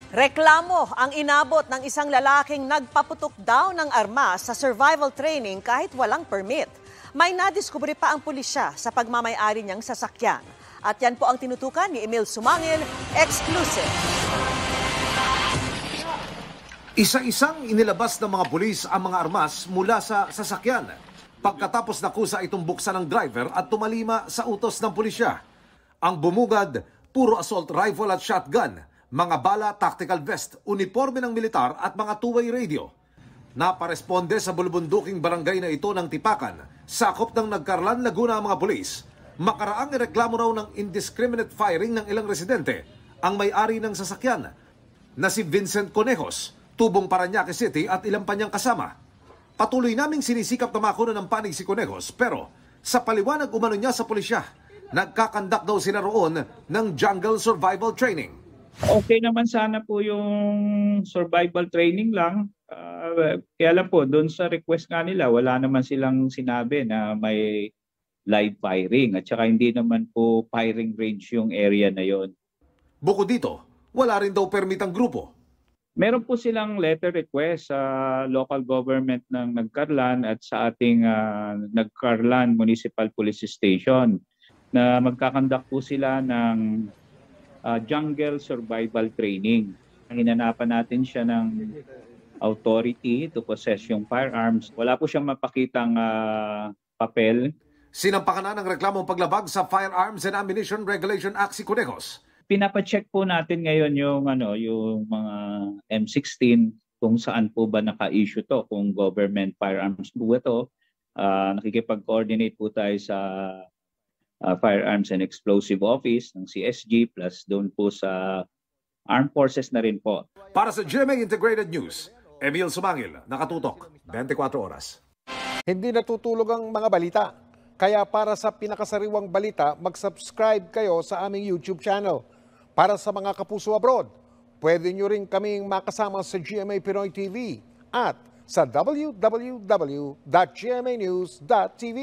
Reklamo ang inabot ng isang lalaking nagpaputok daw ng armas sa survival training kahit walang permit. May nadiskubre pa ang pulisya sa pagmamayari niyang sasakyan. At yan po ang tinutukan ni Emil Sumangil, exclusive. Isa-isang inilabas ng mga pulis ang mga armas mula sa sasakyan. Pagkatapos nakusa itong buksan ng driver at tumalima sa utos ng pulisya. Ang bumugad, puro assault rifle at shotgun, mga bala, tactical vest, uniforme ng militar at mga two-way radio. Naparesponde sa bulubunduking barangay na ito ng Tipakan, sakop ng Nagcarlan, Laguna ang mga pulis. Makaraang ireklamo raw ng indiscriminate firing ng ilang residente ang may-ari ng sasakyan na si Vincent Conejos, tubong Parañaque City at ilang pa niyang kasama. Patuloy naming sinisikap na makuha ng panig si Conejos pero sa paliwanag umano niya sa pulisya, nagkakandak daw sila roon ng jungle survival training. Okay naman sana po yung survival training lang. Kaya lang po, doon sa request nga nila, wala naman silang sinabi na may live firing. At saka hindi naman po firing range yung area na yon. Bukod dito, wala rin daw permit ang grupo. Meron po silang letter request sa local government ng Nagcarlan at sa ating Nagcarlan Municipal Police Station na magkakandak po sila ng jungle survival training. Hinanapan natin siya ng authority to possess yung firearms. Wala po siyang mapakitang papel. Sinampakan na ng reklamong paglabag sa Firearms and Ammunition Regulation Act si Conejos. Pinapacheck po natin ngayon yung mga M16 kung saan po ba naka-issue to, kung government firearms po ito. Nakikipag-coordinate po tayo sa Firearms and Explosive Office ng CSG plus doon po sa Armed Forces na rin po. Para sa GMA Integrated News, Emil Sumangil, nakatutok, 24 oras. Hindi natutulog ang mga balita. Kaya para sa pinakasariwang balita, mag-subscribe kayo sa aming YouTube channel. Para sa mga kapuso abroad, pwede nyo rin kaming makasama sa GMA Pinoy TV at sa www.gmanews.tv.